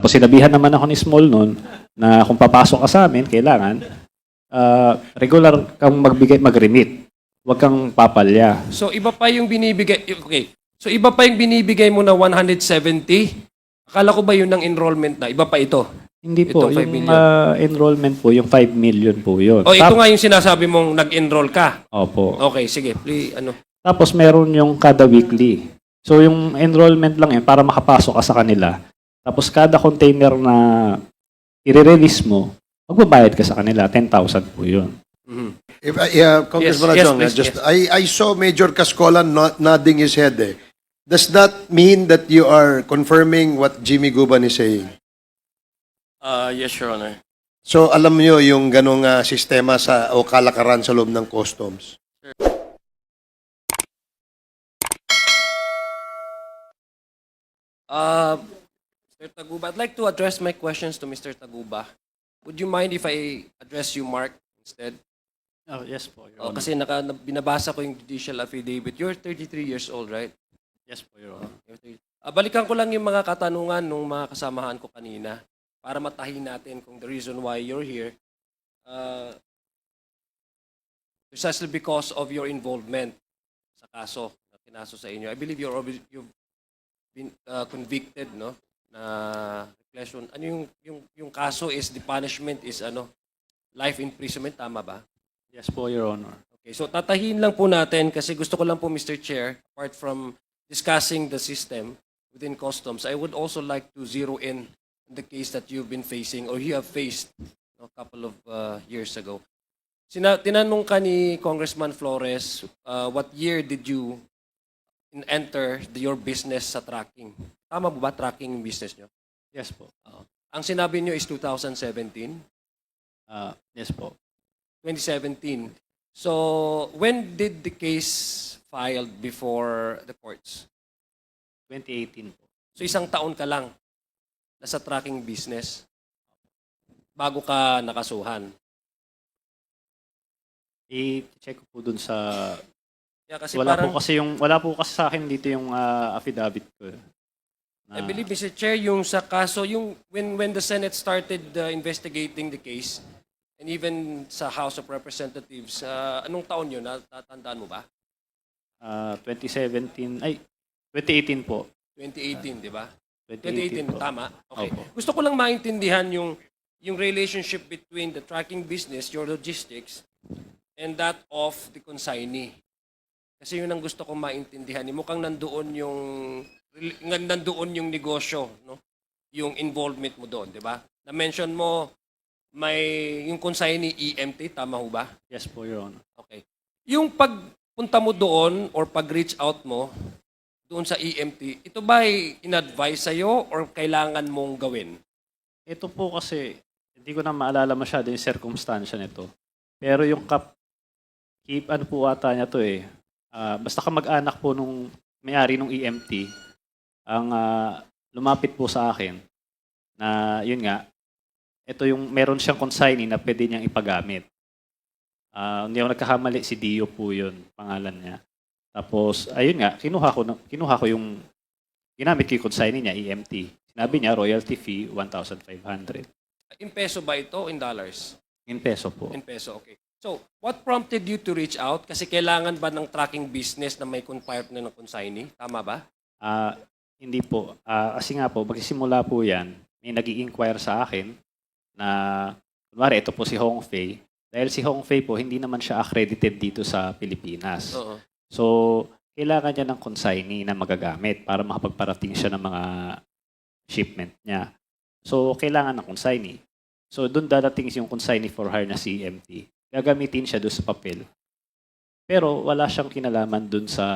Tapos sinabihan naman ako ni Small noon na kung papasok ka sa amin, kailangan regular kang mag-remit. Huwag kang papalya. So iba pa yung binibigay, okay. So iba pa yung binibigay mo na 170? Akala ko ba yun ng enrollment na? Iba pa ito? Hindi po, Itong 5 yung million. enrollment po, yung 5 million po yun. O ito nga yung sinasabi mong nag-enroll ka. Opo. Okay, sige. Please, ano. Tapos meron yung kada weekly. So yung enrollment lang yun para makapasok ka sa kanila. Tapos kada container na i-release mo, magbabayad ka sa kanila, 10,000 po yun. If Congressman Yes, Adjong, please, just yes. I saw Major Cascola nodding his head. Does that mean that you are confirming what Jimmy Guban is saying? Yes, Your Honor. So alam niyo yung ganong sistema sa o kalakaran sa loob ng customs. Mr. Taguba, I'd like to address my questions to Mr. Taguba. Would you mind if I address you, Mark, instead? Oh, yes po, Your Honor. Kasi binabasa ko yung judicial affidavit. You're 33 years old, right? Yes po, Your Honor. Balikan ko lang yung mga katanungan ng mga kasamahan ko kanina para matahin natin kung the reason why you're here. Precisely because of your involvement sa kaso na kinaso sa inyo. I believe you've been convicted, no? Na repression. Ano yung kaso is the punishment is life imprisonment, tama ba? Yes po, Your Honor. Okay, so tatahin lang po natin kasi gusto ko lang po, Mr. Chair, apart from discussing the system within customs, I would also like to zero in the case that you've been facing or you have faced a couple of years ago. Tinanong ka ni Congressman Flores, what year did you enter your business sa tracking? Tama ba tracking yung business nyo? Yes po. Ang sinabi nyo is 2017? Yes po. 2017. So, when did the case filed before the courts? 2018 po. So, isang taon ka lang nasa tracking business bago ka nakasuhan. I-check ko po dun sa... Kasi wala parang, po kasi sa akin dito yung affidavit ko. I believe, Mr. Chair, yung sa kaso, yung when the Senate started investigating the case, and even sa House of Representatives, anong taon yun? Natatandaan mo ba? 2018 po. 2018, di ba? 2018, 2018 po. tama? Okay. Opo. Gusto ko lang maintindihan yung relationship between the tracking business, your logistics, and that of the consignee. Kasi yun ang gusto kong maintindihan. Mukhang nandoon yung negosyo, no? Yung involvement mo doon, di ba? Na-mention mo, yung consignee EMT, tama ho ba? Yes po, Your Honor. Okay. Yung pagpunta mo doon or pag-reach out mo doon sa EMT, ito ba ay in-advise sa'yo or kailangan mong gawin? Ito po kasi, hindi ko na maalala masyado yung circumstansya nito. Pero yung ano po ata niya to eh. Basta kamag-anak po nung may-ari nung EMT, ang lumapit po sa akin na yun nga, ito yung meron siyang consignee na pwede niyang ipagamit. Hindi ako nagkakamali, si Dio po yun, pangalan niya. Tapos, ayun nga, kinuha ko yung ginamit ko yung consignee niya, EMT. Sinabi niya, royalty fee, 1,500. In peso ba ito o in dollars? In peso po. In peso, okay. So, what prompted you to reach out? Kasi kailangan ba ng tracking business na may partner ng consignee? Tama ba? Hindi po. Kasi nga po, magsisimula po yan, may nag-i-inquire sa akin na, kunwari, ito po si Hong Fei. Dahil si Hong Fei po, hindi naman siya accredited dito sa Pilipinas. Oo. So, kailangan niya ng consignee na magagamit para makapagparating siya ng mga shipment niya. So, kailangan ng consignee. So, doon dadating yung consignee for hire na CMT. Gagamitin siya doon sa papel. Pero wala siyang kinalaman doon sa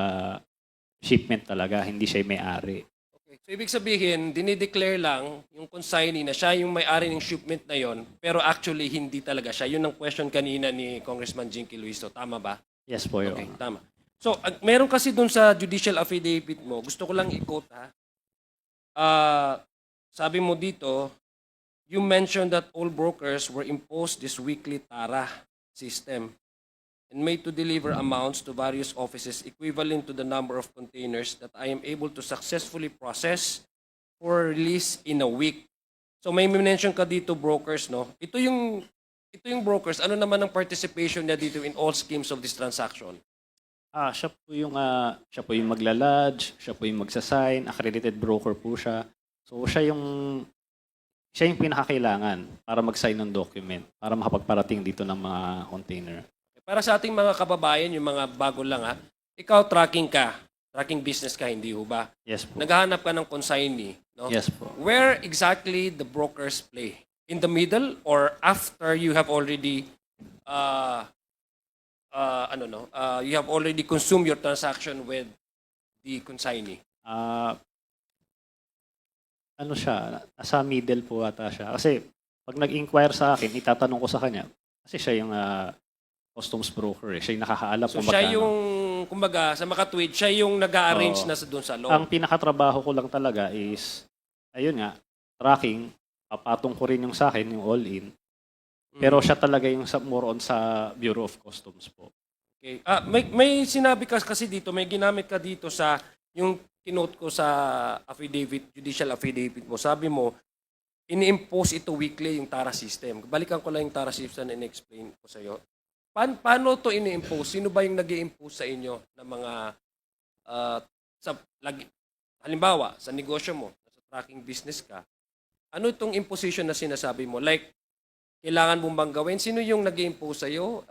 shipment talaga. Hindi siya yung may-ari. Okay. So, ibig sabihin, dinideclare lang yung consignee na siya yung may-ari ng shipment na yon, pero actually, hindi talaga siya. Yun ang question kanina ni Congressman Jinky Luiso. Tama ba? Yes po, Your Okay, Honor. tama. So, meron kasi doon sa judicial affidavit mo, gusto ko lang i-quote ha. Sabi mo dito, you mentioned that all brokers were imposed this weekly TARA system and made to deliver amounts to various offices equivalent to the number of containers that I am able to successfully process for release in a week. So may mention ka dito brokers, no? Ito yung brokers, ano naman ang participation niya dito in all schemes of this transaction? Siya po yung magla-lodge, siya po yung magsasign, accredited broker po siya. So siya yung pinakakailangan para mag-sign ng document, para makapagparating dito ng mga container. Para sa ating mga kababayan, yung mga bago lang ha, ikaw tracking business ka, hindi ho ba? Yes po. Naghahanap ka ng consignee, no? Yes po. Where exactly the brokers play? In the middle or after you have already you have already consumed your transaction with the consignee? Nasa middle po ata siya. Kasi pag nag-inquire sa akin, itatanong ko sa kanya, kasi siya yung customs broker eh. Siya yung nakakaalam So kung siya magkano. yung, kumbaga, sa makatwid, siya yung nag-arrange Oo. na doon sa loob. Ang pinakatrabaho ko lang talaga is, ayun nga, tracking, papatong ko rin yung sa akin, yung all-in. Pero siya talaga yung more on sa Bureau of Customs po. Okay. May sinabi ka kasi dito, may ginamit ka dito sa yung kinote ko sa affidavit, judicial affidavit mo. Sabi mo, ini-impose ito weekly yung TARA system. Balikan ko lang yung TARA system and explain ko sa iyo. Paano to ini-impose? Sino ba yung nag-i-impose sa inyo ng mga halimbawa, sa negosyo mo, sa tracking business ka, ano itong imposition na sinasabi mo? Like, kailangan mong bang gawin? Sino yung nag-i-impose sa'yo?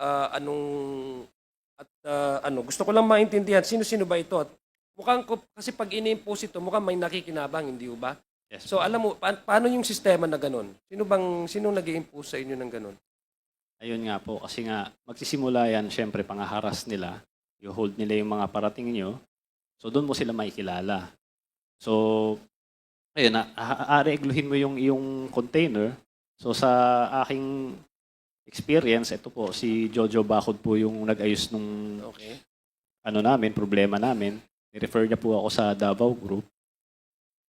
Gusto ko lang maintindihan, sino-sino ba ito? At mukhang, kasi pag ini-impose ito, mukhang may nakikinabang, hindi ba? Yes. So, alam mo, paano yung sistema na ganun? Sino nag-i-impose sa inyo ng ganun? Ayun nga po, kasi nga, magsisimula yan, syempre, pangaharas nila. I-hold nila yung mga parating nyo. So, doon mo sila makikilala. So, ayun, aaregluhin mo yung iyong container. So, sa aking experience, ito po, si Jojo Bacod po yung nag-ayos nung Okay. problema namin. I-refer niya po ako sa Davao Group.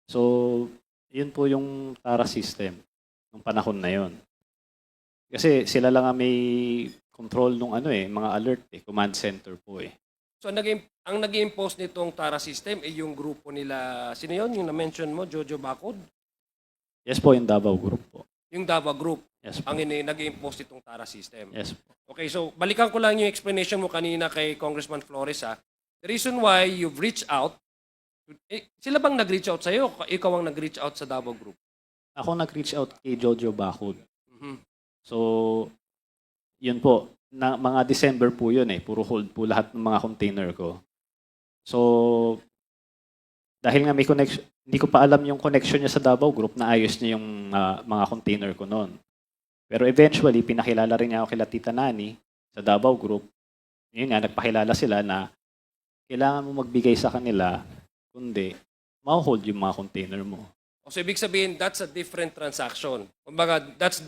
So, yun po yung TARA system nung panahon na yon. Kasi sila lang ang may control nung mga alert command center po eh. So, ang nag-i-impose nitong TARA system ay yung grupo nila, sino yun? Yung na-mention mo, Jojo Bacod? Yes po, yung Davao Group po. Yung Davao Group, Yes po. ang nag-i-impose nitong TARA system. Yes po. Okay, so balikan ko lang yung explanation mo kanina kay Congressman Flores ha. The reason why you've reached out, sila bang nag-reach out sa'yo? Ikaw ang nag-reach out sa Davao Group? Ako nag-reach out kay Jojo Bacod. Mhm. So, yun po. Mga December po yun eh. Puro hold po lahat ng mga container ko. So, dahil nga may connection, hindi ko pa alam yung connection niya sa Davao Group, naayos niya yung mga container ko noon. Pero eventually, pinakilala rin niya ako kila Tita Nani sa Davao Group. Yun nga, nagpakilala sila na kailangan mo magbigay sa kanila, kundi ma-hold yung mga container mo. So ibig sabihin, that's a different transaction. Kumbaga, that's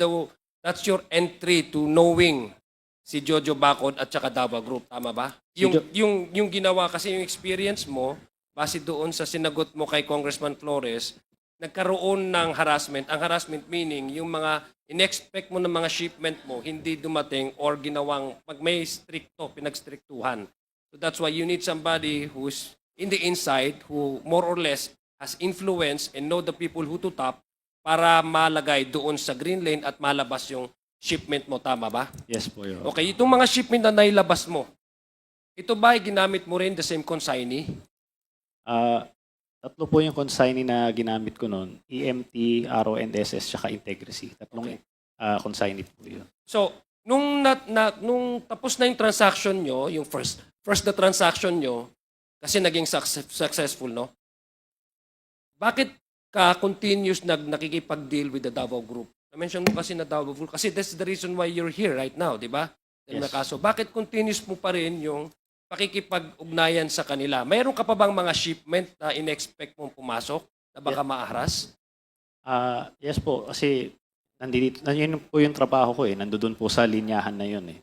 your entry to knowing si Jojo Bacod at saka Davao Group. Tama ba? Yung ginawa kasi yung experience mo, base doon sa sinagot mo kay Congressman Flores, nagkaroon ng harassment. Ang harassment meaning, yung mga in-expect mo ng mga shipment mo, hindi dumating or ginawang, pag may pinagstriktuhan. So that's why you need somebody who's in the inside, who more or less has influence and know the people who to tap para malagay doon sa green lane at malabas yung shipment mo. Tama ba? Yes po yun. Okay, itong mga shipment na nailabas mo, ito ba ay ginamit mo rin the same consignee? Tatlo po yung consignee na ginamit ko noon. EMT, RONSS, tsaka Integrity. Tatlong consignee po yun. So, nung tapos na yung transaction nyo, yung first na transaction nyo, kasi naging successful, no? Bakit ka continuous nakikipag-deal with the Davao Group? Na-mention mo kasi na Davao Group, kasi that's the reason why you're here right now, di ba? Yes. Kaso, bakit continuous mo pa rin yung pakikipag-ugnayan sa kanila? Mayroon ka pa bang mga shipment na in-expect mong pumasok na baka maahras? Yes po, kasi yun po yung trabaho ko eh. Nandoon po sa linyahan na yun eh.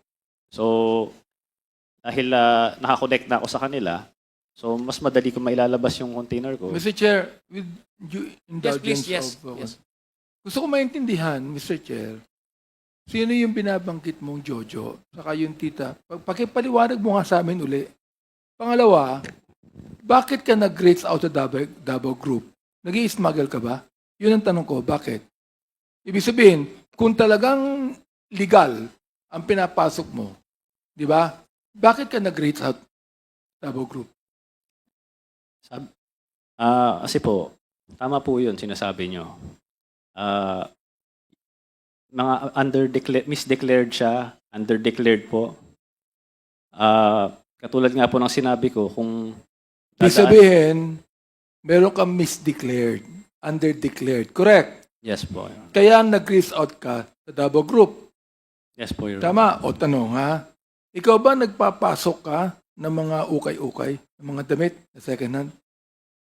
So, dahil nakakonect na ako sa kanila, so mas madali ko mailalabas yung container ko. Mr. Chair, with due indulgence Yes. gusto ko maintindihan, Mr. Chair, sino yung binabanggit mong Jojo, saka yung tita. Pakipaliwanag mo nga sa amin uli. Pangalawa, bakit ka nag-reach out sa Davao Group? Nag-i-smuggle ka ba? Yun ang tanong ko, bakit? Ibig sabihin, kung talagang legal ang pinapasok mo, di ba? Bakit ka nag-reach out, Davao Group? Kasi po, tama po yun, sinasabi nyo. Mga misdeclared siya, underdeclared po. Katulad nga po ng sinabi ko, kung Ibig sabihin, meron kang misdeclared, underdeclared. Correct? Yes po. Kaya nag-reach out ka sa Davao Group. Yes po, Your Honor. Tama? O tanong ha? Ikaw ba nagpapasok ka ng mga ukay-ukay, ng mga damit na second hand?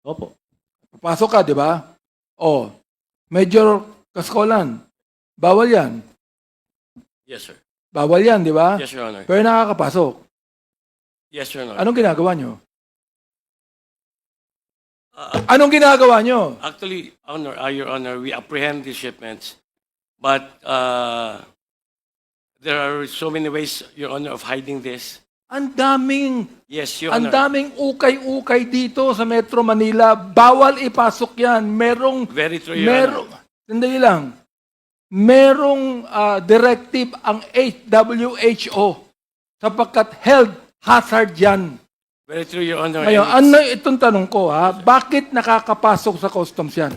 Opo. Papasok ka, di ba? O, Major Kaskolan, bawal yan. Yes, sir. Bawal yan, di ba? Yes, Your Honor. Pero nakakapasok. Yes, Your Honor. Anong ginagawa nyo? Anong ginagawa nyo? Actually, Your Honor, we apprehend these shipments, but there are so many ways, Your Honor, of hiding this. Ang daming, Yes, Your ang Honor. daming ukay-ukay dito sa Metro Manila. Bawal ipasok yan. Merong, Very true, Your Honor. sandali lang. Merong directive ang WHO sapagkat health hazard yan. Very true, Your Honor. Ngayon, And ano itong tanong ko ha? Bakit nakakapasok sa customs yan?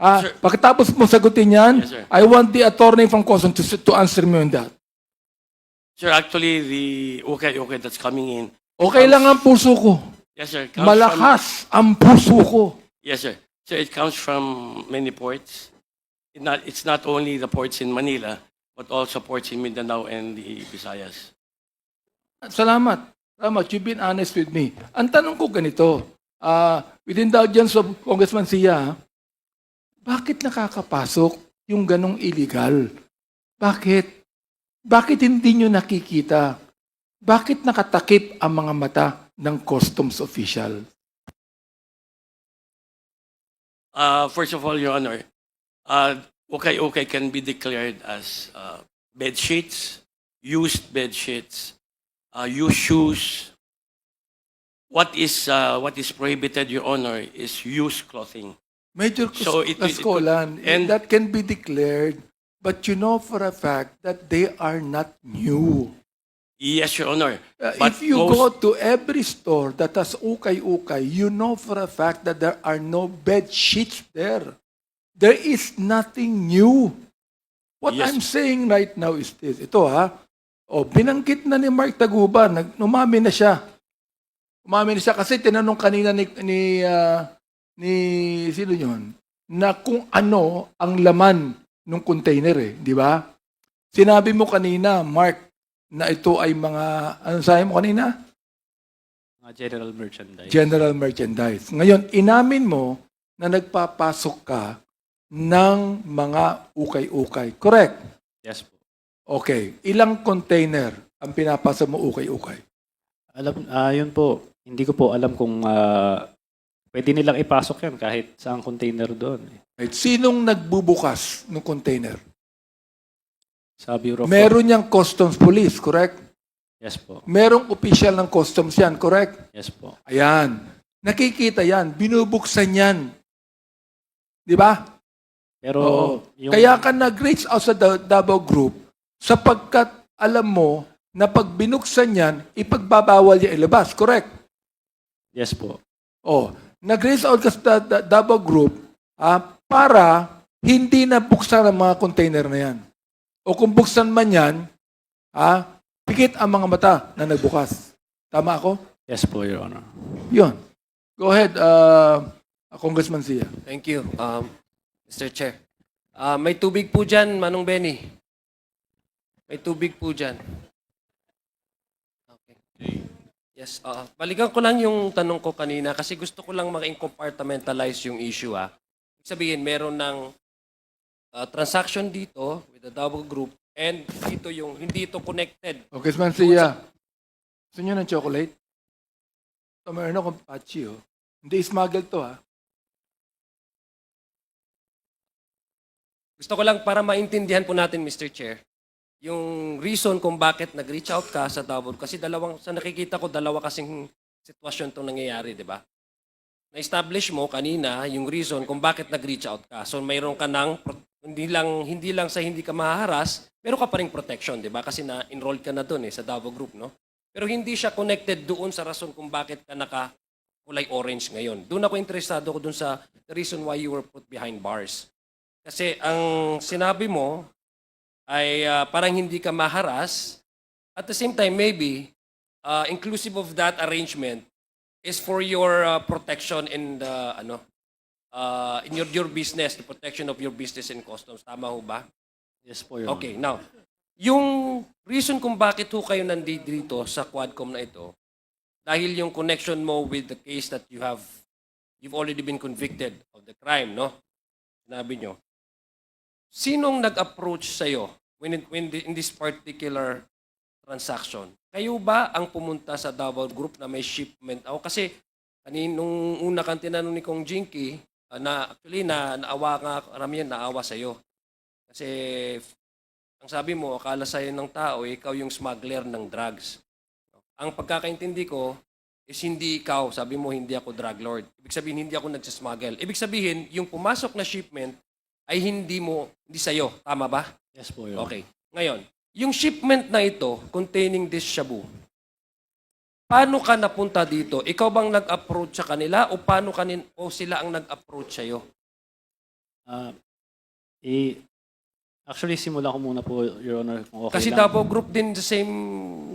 Sir. Pagkatapos mo sagutin yan, Yes, sir. I want the attorney from customs to answer me on that. Sir, actually, the okay that's coming in. Okay lang ang puso ko. Yes, sir. comes Malakas ang puso ko. Yes, sir. So it comes from many ports. It's not only the ports in Manila, but also ports in Mindanao and the Visayas. Salamat. Salamat. You've been honest with me. Ang tanong ko ganito, with indulgence of Congressman Sia, bakit nakakapasok yung ganong illegal? Bakit? Bakit hindi nyo nakikita? Bakit nakatakip ang mga mata ng customs official? First of all, Your Honor, okay can be declared as bed sheets, used bed sheets, used shoes. What is prohibited, Your Honor, is used clothing. Major So it- Kaskolan, and- that can be declared, but you know for a fact that they are not new. Yes, Your Honor. But If you most- go to every store that has ukay-ukay, you know for a fact that there are no bed sheets there. There is nothing new. What Yes. I'm saying right now is this. Ito ha. O, binanggit na ni Mark Taguban. Umami na siya. Umami na siya kasi tinanong kanina ni sino yun? Na kung ano ang laman ng container eh. Di ba? Sinabi mo kanina, Mark, na ito ay mga, ano sabi mo kanina? Mga general merchandise. General merchandise. Ngayon, inamin mo na nagpapasok ka ng mga ukay-ukay. Correct? Yes po. Okay. Ilang container ang pinapasa mo ukay-ukay? Yun po. Hindi ko po alam kung pwede nilang ipasok yan kahit saang container doon. Right. Sinong nagbubukas ng container? Sa Bureau of Meron niyang customs police, correct? Yes po. Merong official ng customs yan, correct? Yes po. Ayan. Nakikita yan. Binubuksan yan. Di ba? Pero Oo. yung Kaya ka nag-reach out sa Davao Group sapagkat alam mo na pag binuksan yan, ipagbabawal niya ilabas. Correct? yes po. Oh, nag-reach out ka sa Davao Group para hindi na buksan ang mga container na yan. O kung buksan man yan, pikit ang mga mata na nagbukas. Tama ako? Yes po, Your Honor. Yun. Go ahead, Congressman Sia. Thank you, Mr. Chair. May tubig po dyan, Manong Benny. May tubig po dyan. Okay. Yes, balikan ko lang yung tanong ko kanina kasi gusto ko lang ma-compartmentalize yung issue. Ibig sabihin, meron ng transaction dito with the Davao Group and dito yung hindi ito connected. Congressman Sia. Gusto nyo ng chocolate? Ito, meron akong patchy, oh. Hindi smuggled to, ha? Gusto ko lang para maintindihan po natin, Mr. Chair, yung reason kung bakit nag-reach out ka sa Davao. Kasi sa nakikita ko, dalawa kasing sitwasyon itong nangyayari, di ba? Na-establish mo kanina yung reason kung bakit nag-reach out ka. So mayroon ka ng hindi lang sa hindi ka mahaharas, meron ka pa ring protection, di ba? Kasi na-enroll ka na doon sa Davao Group, no? Pero hindi siya connected doon sa rason kung bakit ka kulay orange ngayon. Doon ako interesado ko doon sa the reason why you were put behind bars. Kasi ang sinabi mo ay parang hindi ka maharas. At the same time, maybe, inclusive of that arrangement is for your protection in the, in your business, the protection of your business and customs. Tama ho ba? Yes po, Your Okay, Honor. now, yung reason kung bakit ho kayo nandito dito sa Quadcom na ito, dahil yung connection mo with the case that you've already been convicted of the crime, no? Sinabi nyo. Sinong nag-approach sa'yo in this particular transaction? Kayo ba ang pumunta sa Davao Group na may shipment? Ako kasi, nung una kang tinanong ni Kong Jinky, naawa nga, karamihan naawa sa'yo. Kasi, ang sabi mo, akala sa'yo ng tao, ikaw yung smuggler ng drugs. Ang pagkakaintindi ko is hindi ikaw, sabi mo hindi ako drug lord. Ibig sabihin hindi ako nagsasmuggle. Ibig sabihin yung pumasok na shipment ay hindi sa'yo. Tama ba? Yes po, Your Honor. Okay. Ngayon, yung shipment na ito containing this shabu, paano ka napunta dito? Ikaw bang nag-approach sa kanila o o sila ang nag-approach sa'yo? Ah, actually, simulan ko muna po, Your Honor, kung okay Kasi lang. Davao Group din the same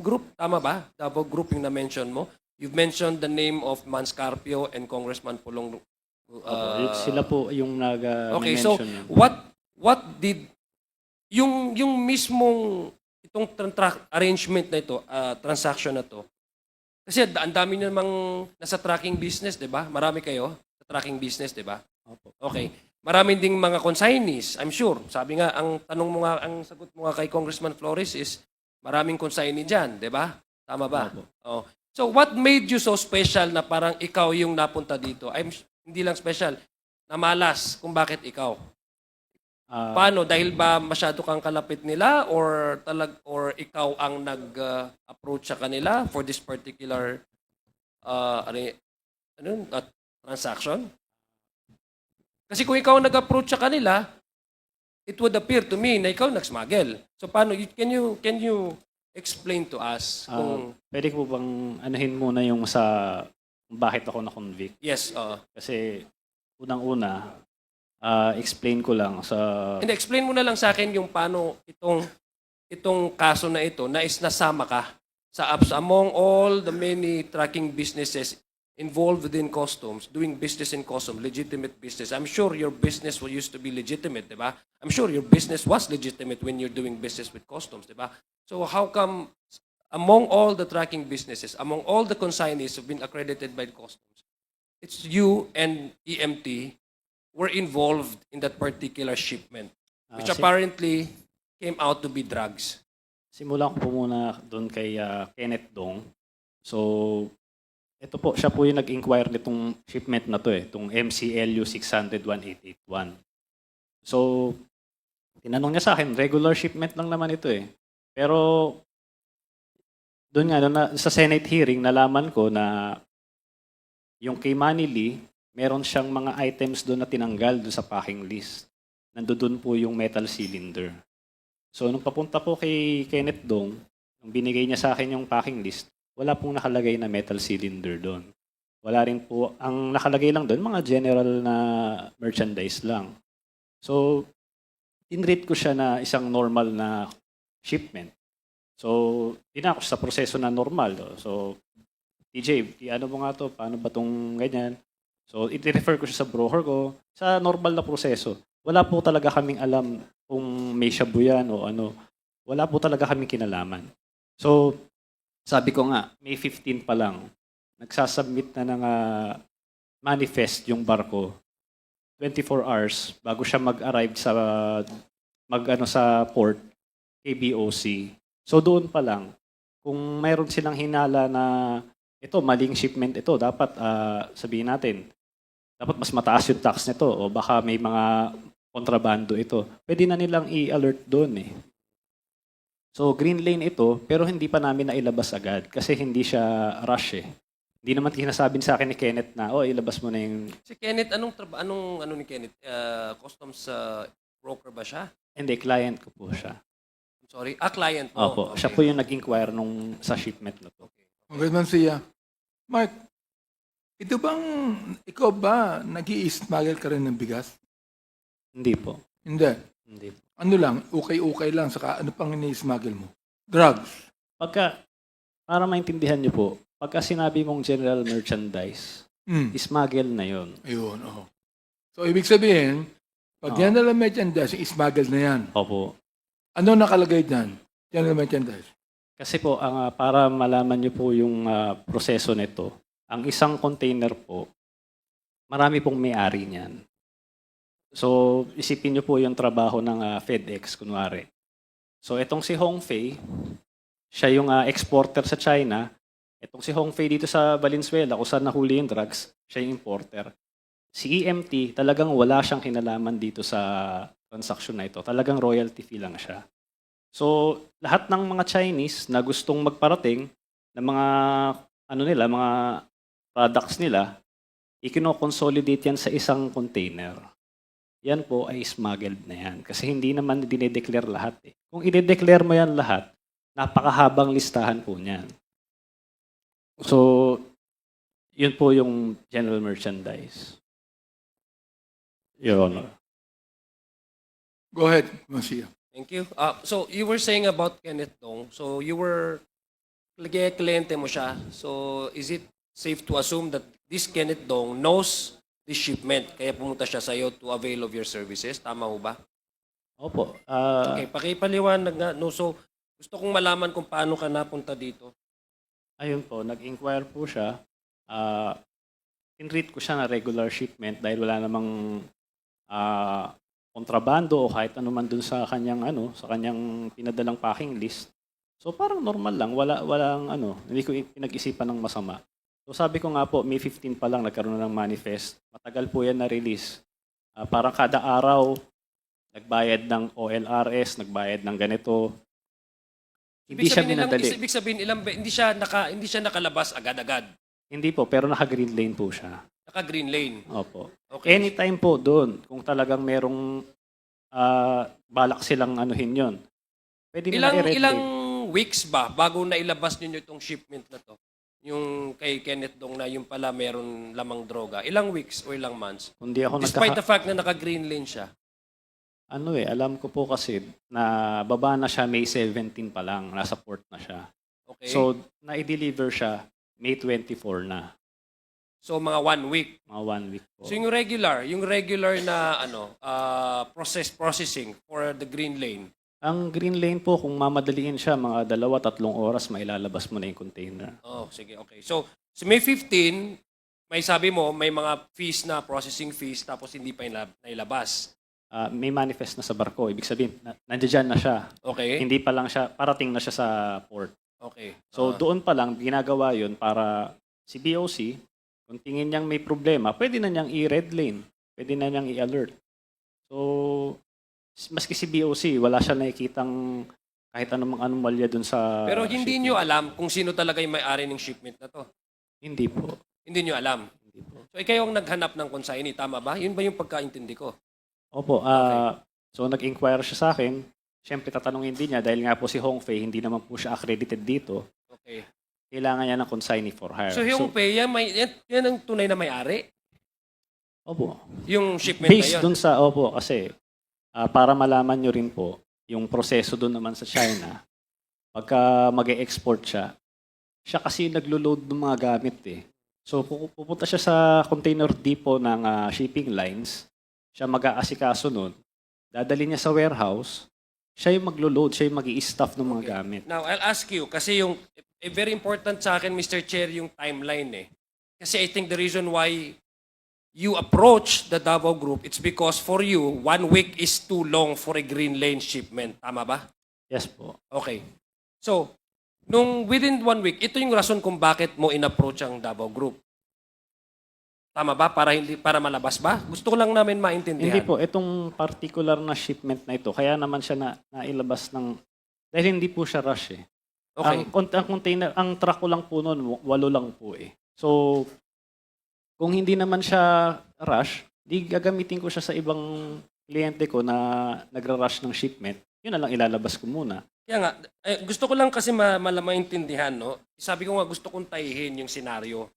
group. Tama ba? Davao Group yung na-mention mo. You've mentioned the name of Manscarpio and Congressman Pulong. Opo, sila po yung Okay, so nag-mention yun. what did yung mismong itong arrangement na ito, transaction na to. Kasi ang dami namang nasa tracking business, 'di ba? Marami kayo sa tracking business, 'di ba? Opo. Okay. Marami ding mga consignees, I'm sure. Sabi nga ang sagot mo nga kay Congressman Flores is maraming consignee diyan, 'di ba? Tama ba? Opo. Oh. So what made you so special na parang ikaw yung napunta dito? Hindi lang special, na malas kung bakit ikaw. Ah, Paano? Dahil ba masyado kang kalapit nila or ikaw ang nag-approach sa kanila for this particular transaction? Kasi kung ikaw nag-approach sa kanila, it would appear to me na ikaw nag-smuggle. So paano? Can you explain to us kung pwede ko bang anuhin muna yung sa kung bakit ako na-convict? yes, Kasi unang-una, explain ko lang sa... and explain mo na lang sa akin yung paano itong kaso na ito na nasama ka sa among all the many tracking businesses involved within customs, doing business in customs, legitimate business. I'm sure your business used to be legitimate, di ba? I'm sure your business was legitimate when you're doing business with customs, di ba? So how come among all the tracking businesses, among all the consignees who've been accredited by customs, it's you and EMT were involved in that particular shipment, which apparently came out to be drugs. Simulan ko po muna doon kay Kenneth Dong. So, ito po, siya po yung nag-inquire nitong shipment na to itong MCLU 600-1881. So, tinanong niya sa akin, regular shipment lang naman ito Pero, doon nga, sa Senate hearing, nalaman ko na yung kay Manili, meron siyang mga items doon na tinanggal doon sa packing list. Nandoon po yung metal cylinder. So, nung papunta po kay Kenneth Dong, nung binigay niya sa akin yung packing list, wala pong nakalagay na metal cylinder doon. Wala rin po, ang nakalagay lang doon, mga general na merchandise lang. So, in-rate ko siya na isang normal na shipment. So, tinako sa proseso na normal. So, TJ, ano mo nga to? Paano ba tong ganyan? So, i-refer ko siya sa broker ko sa normal na proseso. Wala po talaga kaming alam kung may shabu yan o ano. Wala po talaga kaming kinalaman. So, sabi ko nga, May 15 pa lang, nagsasubmit na ng manifest yung barko. 24 hours bago siya mag-arrive sa port, KBOC. So doon pa lang, kung mayroon silang hinala na ito, maling shipment ito, dapat sabihin natin, dapat mas mataas yung tax nito o baka may mga kontrabando ito. Pwede na nilang i-alert doon So, green lane ito, pero hindi pa namin nailabas agad kasi hindi siya rush Hindi naman kinasabing sa akin ni Kenneth na, ilabas mo na yung... Si Kenneth, anong ni Kenneth? Customs broker ba siya? Hindi, client ko po siya. I'm sorry. Client mo. Opo, Okay. siya po yung nag-inquire nung sa shipment na to. Congressman Sia. Mark, ikaw ba nag-i-smuggle ka rin ng bigas? Hindi po. Hindi. Hindi po. Ano lang, ukay-ukay lang, saka ano pang ini-smuggle mo? Drugs. Para maintindihan niyo po, pagka sinabi mong general merchandise, smuggle na yon. Ayun, oo. So, ibig sabihin, pag Oo. general merchandise, smuggle na yan. Opo. Ano nakalagay dyan? General merchandise. Kasi po, para malaman niyo po yung proseso nito, ang isang container po, marami pong may-ari niyan. So, isipin niyo po yung trabaho ng FedEx, kunwari. So, itong si Hongfei, siya yung exporter sa China. Itong si Hongfei dito sa Valenzuela, kung saan nahuli yung drugs, siya yung importer. Si EMT, talagang wala siyang kinalaman dito sa transaction na ito. Talagang royalty fee lang siya. So, lahat ng mga Chinese na gustong magparating ng mga mga products nila, ikino-consolidate yan sa isang container. Yan po ay smuggled na yan. Kasi hindi naman dinedeclare lahat eh. Kung i-declare mo yan lahat, napakahabang listahan po niyan. So, yun po yung general merchandise. Your Honor. Go ahead, Masia. Thank you. So, you were saying about Kenneth Dong. So, you were kliyente mo siya. So, is it safe to assume that this Kenneth Dong knows this shipment, kaya pumunta siya sa iyo to avail of your services? Tama ho ba? Opo. Okay, pakipaliwanag nga. No, so, gusto kong malaman kung paano ka napunta dito. Ayun po, nag-inquire po siya. Tinreat ko siya na regular shipment dahil wala namang kontrabando o kahit ano man dun sa kanyang pinadalang packing list. So parang normal lang, walang hindi ko pinag-isipan ng masama. So sabi ko nga po, May 15 pa lang nagkaroon na ng manifest. Matagal po yan na-release. Parang kada araw, nagbayad ng OLRS, nagbayad ng ganito. Hindi siya minadali. Ibig sabihin, hindi siya nakalabas agad-agad. Hindi po, pero naka-green lane po siya. Naka-green lane. Opo. Okay. Anytime po doon, kung talagang merong balak silang anuhin yon, pwede nila i-red Ilang lane. weeks ba bago na ilabas ninyo itong shipment na to? Yung kay Kenneth Dong na yung pala meron lamang droga. Ilang weeks o ilang months? Kung di ako Despite the fact na naka-green lane siya. alam ko po kasi na baba na siya May 17 pa lang, nasa port na siya. Okay? So, na-deliver siya May 24 na, So mga 1 week. mga 1 week po. So yung regular na processing for the green lane. Ang green lane po, kung mamadaliin siya, mga 2-3 oras, mailalabas mo na yung container. Oh, sige, okay. So May 15, may sabi mo, may mga fees na, processing fees, tapos hindi pa nailabas. May manifest na sa barko. Ibig sabihin, nandiyan na siya. Okay? Hindi pa lang siya, parating na siya sa port. Okay. So doon pa lang, ginagawa yun para si BOC, kung tingin niyang may problema, pwede na niyang i-red lane. Pwede na niyang i-alert. So, maski si BOC, wala siya nakikitang kahit anumang anomalya dun sa Pero hindi shipment. nyo alam kung sino talaga yung may-ari ng shipment na to. Hindi po. Hindi nyo alam. Hindi po. So ikaw ang naghanap ng consignee, tama ba? Yun ba yung pagkaintindi ko? Opo. So, nag-inquire siya sa akin. Siyempre, tatanungin din niya dahil nga po si Hongfei, hindi naman po siya accredited dito. Okay. Kailangan niya ng consignee for hire. So yung pay, yan ang tunay na may-ari? Opo. Yung shipment Based na yun? dun sa, kasi para malaman nyo rin po, yung proseso dun naman sa China, pagka mag-e-export siya kasi naglo-load ng mga gamit eh. So pupunta siya sa container depot ng shipping lines, siya mag-aasikaso nun, dadali niya sa warehouse, siya yung maglo-load, siya yung mag-i-stuff ng mga gamit. Now, I'll ask you, kasi yung very important sa akin, Mr. Chair, yung timeline eh. Kasi I think the reason why you approach the Davao Group, it's because for you, 1 week is too long for a green lane shipment. Tama ba? Yes po. Okay. So, nung within 1 week, ito yung rason kung bakit mo in-approach ang Davao Group. Tama ba? Para malabas ba? Gusto ko lang namin maintindihan. Hindi po, itong particular na shipment na ito, kaya naman siya nailabas ng, dahil hindi po siya rush eh. Okay. Ang container, ang truck ko lang po noon, 8 lang po eh. So, kung hindi naman siya rush, di gagamitin ko siya sa ibang kliyente ko na nagra-rush ng shipment, yun na lang ilalabas ko muna. Kaya nga, gusto ko lang kasi maintindihan, no? Sabi ko nga, gusto kong tayihin yung senaryo,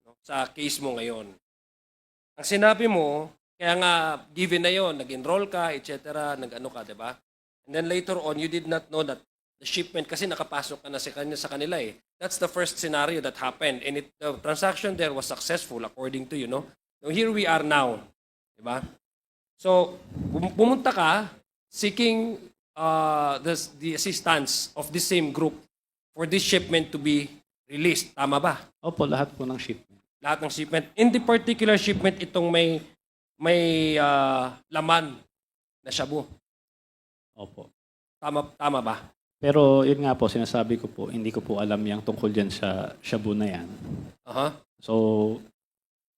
no? Sa case mo ngayon. Ang sinabi mo, kaya nga, given na yon, nag-enroll ka, etc., nag-ano ka, di ba? And then later on, you did not know that the shipment, kasi nakapasok ka na sa kanila eh. That's the first scenario that happened. And the transaction there was successful according to you, no? So here we are now. Di ba? So, pumunta ka seeking the assistance of the same group for this shipment to be released. Tama ba? Opo, lahat po ng shipment. Lahat ng shipment. In the particular shipment, itong may laman na shabu. Opo. Tama ba? Pero yun nga po, sinasabi ko po, hindi ko po alam yung tungkol dyan sa shabu na yan. Aha. So,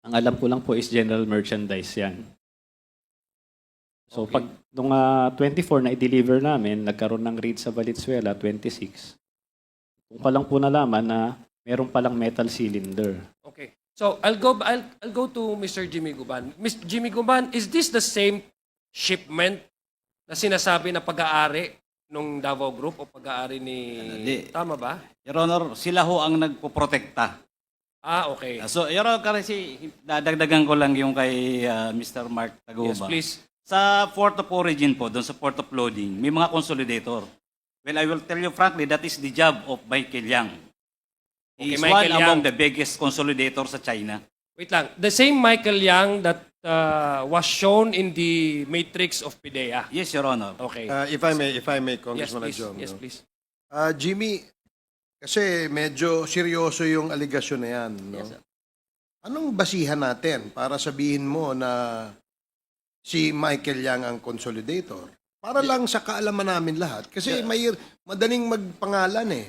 ang alam ko lang po is general merchandise yan. So, Okay. pag nung 24 na i-deliver namin, nagkaroon ng raid sa Valenzuela, 26. Kung pa lang po nalaman na meron palang metal cylinder. Okay. So, I'll go to Mr. Jimmy Guban. Mr. Jimmy Guban, is this the same shipment na sinasabi na pag-aari nung Davao Group o pag-aari ni... Hindi. Tama ba? Your Honor, sila ho ang nagpoprotekta. Ah, okay. So, Your Honor, kasi dadagdagan ko lang yung kay Mr. Mark Taguba. Yes, please. Sa port of origin po, doon sa port of loading, may mga consolidator. Well, I will tell you frankly, that is the job of Michael Yang. Okay, He is Michael one among Yang. the biggest consolidator sa China. Wait lang. The same Michael Yang that was shown in the matrix of PIDEA. Yes, Your Honor. Okay. If I may, Yes, Congressman please. Adjom. Yes, no? please. Jimmy, kasi medyo seryoso yung aligasyon na yan. No? Yes, sir. Anong basihan natin para sabihin mo na si Michael Yang ang consolidator? Para lang sa kaalaman namin lahat. Kasi madaling magpangalan eh.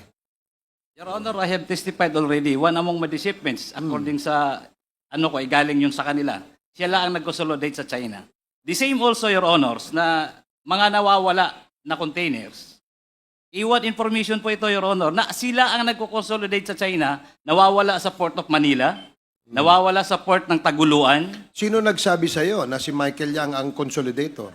Your Honor, I have testified already. One among my shipments, according sa galing yun sa kanila. Siya lang ang nag-consolidate sa China. The same also, Your Honors, na mga nawawala na containers. Iwan information po ito, Your Honor, na sila ang nagko-consolidate sa China, nawawala sa Port of Manila, nawawala sa Port ng Taguluan. Sino nagsabi sa'yo na si Michael Yang ang consolidator?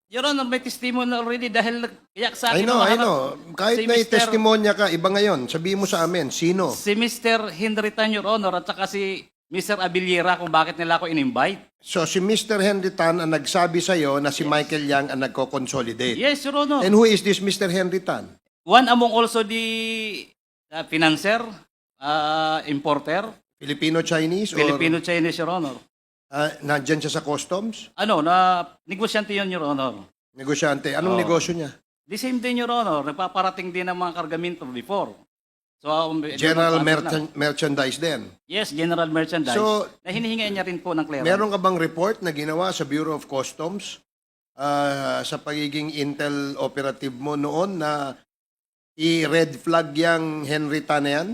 Your Honor, may testimony already dahil kaya sa I akin. know. Kahit si may Mr. testimonya ka, iba ngayon. Sabihin mo sa amin, sino? Si Mr. Henry Tan, Your Honor, at saka si Mr. Abiliera kung bakit nila ako in-invite. So si Mr. Henry Tan ang nagsabi sa'yo na si Michael Yang ang nagko-consolidate. Yes, Your Honor. And who is this Mr. Henry Tan? One among also the financer, importer, Filipino-Chinese? Filipino-Chinese, Your Honor. Nandyan siya sa customs? Negosyante yun, Your Honor. Negosyante. Anong Oo. negosyo niya? The same din, Your Honor. Nagpaparating din ng mga kargamento before. So, General merchandise din. Yes, general merchandise. So, na hinihingi niya rin po ng clearance. meron ka bang report na ginawa sa Bureau of Customs sa pagiging intel operative mo noon na i-red flag yang Henry Tan na yan?